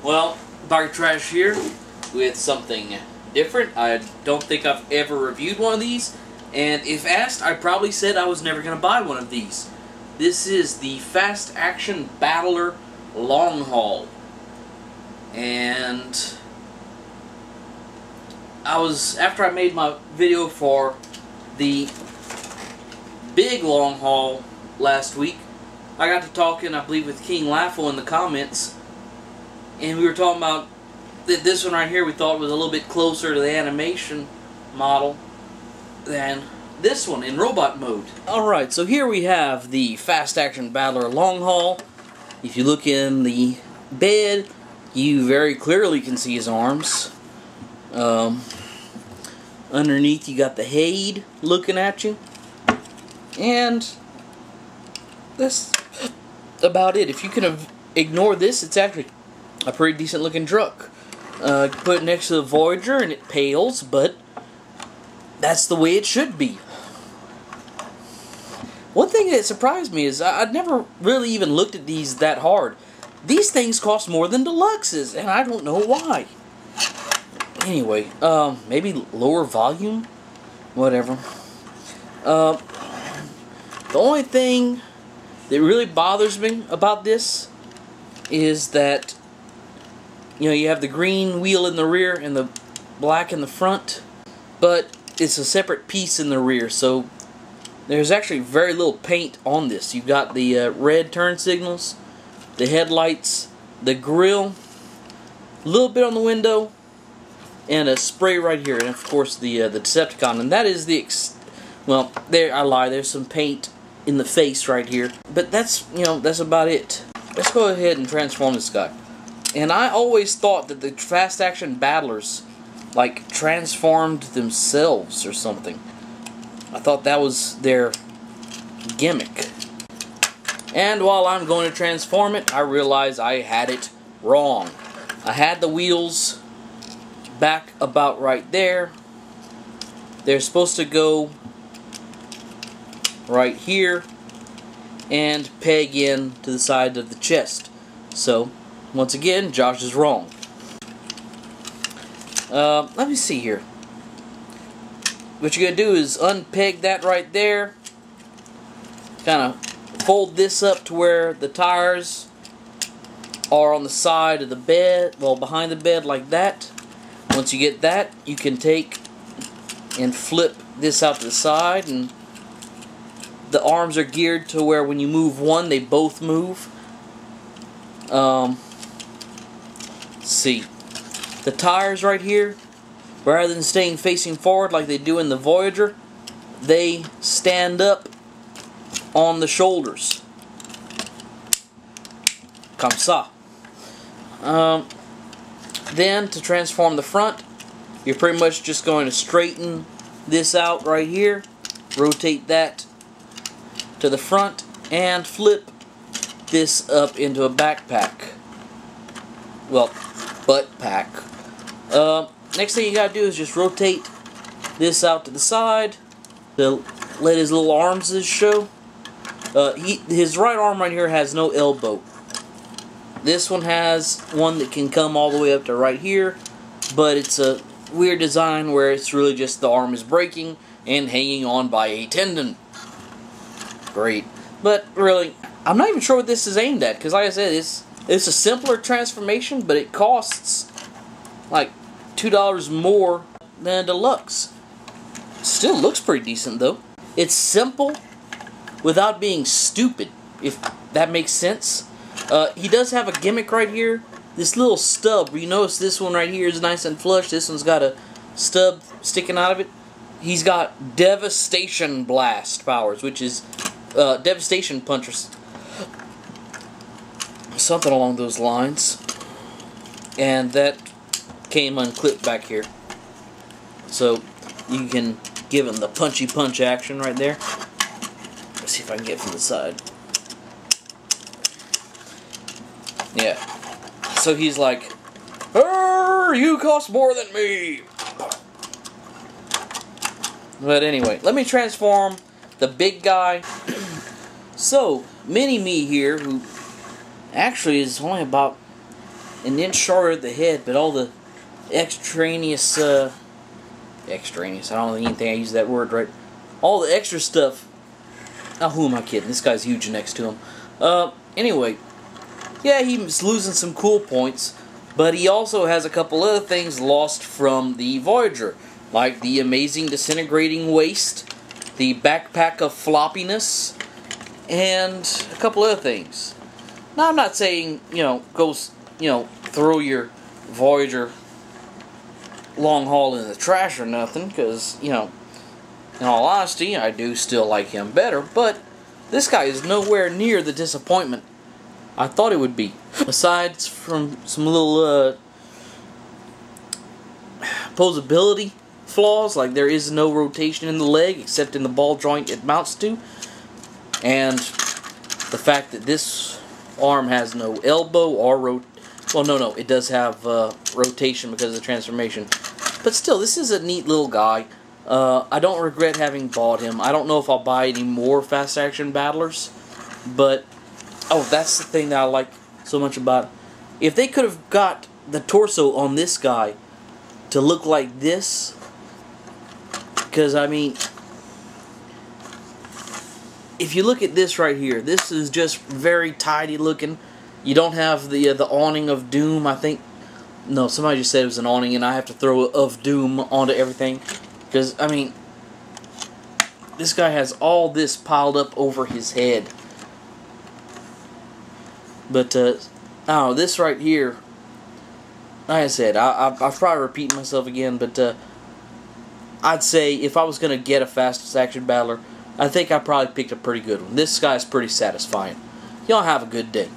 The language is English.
Well, Dr. Trash here with something different. I don't think I've ever reviewed one of these, and if asked, I probably said I was never going to buy one of these. This is the Fast Action Battler Long Haul, and after I made my video for the big long haul last week, I got to talking, I believe, with King Laffle in the comments, and we were talking about that this one right here we thought was a little bit closer to the animation model than this one in robot mode. Alright, so here we have the Fast Action Battler Long Haul. If you look in the bed, you very clearly can see his arms. Underneath you got the head looking at you. And that's about it. If you can ignore this, it's actually a pretty decent looking truck. Put it next to the Voyager and it pales, but that's the way it should be. One thing that surprised me is I'd never really even looked at these that hard. These things cost more than Deluxes, and I don't know why. Anyway, maybe lower volume? Whatever. The only thing that really bothers me about this is that, you know, you have the green wheel in the rear and the black in the front, but it's a separate piece in the rear, so there's actually very little paint on this. You've got the red turn signals, the headlights, the grille, a little bit on the window, and a spray right here, and of course the Decepticon. And that is the well, there I lie. There's some paint in the face right here, but that's, you know, that's about it. Let's go ahead and transform this guy. And I always thought that the Fast Action Battlers like transformed themselves or something. I thought that was their gimmick. And while I'm going to transform it, I realize I had it wrong. I had the wheels back about right there. They're supposed to go right here and peg in to the side of the chest. So, once again, Josh is wrong. Let me see here. What you're going to do is unpeg that right there. Kind of fold this up to where the tires are on the side of the bed, well, behind the bed like that. Once you get that, you can take and flip this out to the side, and the arms are geared to where when you move one, they both move. Let's see. The tires right here, rather than staying facing forward like they do in the Voyager, they stand up on the shoulders. Comme ça. Then, to transform the front, you're pretty much just going to straighten this out right here, rotate that to the front, and flip this up into a backpack. Well, butt pack. Next thing you gotta do is just rotate this out to the side to let his little arms show. His right arm right here has no elbow. This one has one that can come all the way up to right here, but it's a weird design where it's really just the arm is breaking and hanging on by a tendon. Great. But really, I'm not even sure what this is aimed at, because like I said, it's a simpler transformation, but it costs like $2 more than a Deluxe. Still looks pretty decent though. It's simple without being stupid, if that makes sense. He does have a gimmick right here. This little stub, you notice this one right here is nice and flush. This one's got a stub sticking out of it. He's got Devastation Blast powers, which is Devastation Punchers. Something along those lines. And that came unclipped back here. So you can give him the punchy punch action right there. Let's see if I can get from the side. Yeah. So he's like, you cost more than me! But anyway, let me transform the big guy. So, Mini-Me here, who actually is only about an inch shorter at the head, but all the extraneous, I don't think I use that word right. All the extra stuff. Oh, who am I kidding? This guy's huge next to him. Anyway, yeah, he's losing some cool points, but he also has a couple other things lost from the Voyager, like the amazing disintegrating waste, the backpack of floppiness, and a couple other things. Now, I'm not saying, go, throw your Voyager long haul in the trash or nothing, because, in all honesty, I do still like him better, but this guy is nowhere near the disappointment I thought it would be. Aside from some little posability flaws, like there is no rotation in the leg except in the ball joint it mounts to, and the fact that this arm has no elbow or no, it does have rotation because of the transformation. But still, this is a neat little guy. I don't regret having bought him. I don't know if I'll buy any more fast action battlers, but oh, that's the thing that I like so much about it. If they could have got the torso on this guy to look like this, because I mean, if you look at this right here, this is just very tidy looking. You don't have the awning of doom. I think, no, somebody just said it was an awning, and I have to throw of doom onto everything. Because, I mean, this guy has all this piled up over his head. But, oh, this right here, like I said, I'll probably repeat myself again, but I'd say if I was going to get a fastest action battler, I think I probably picked a pretty good one. This guy's pretty satisfying. Y'all have a good day.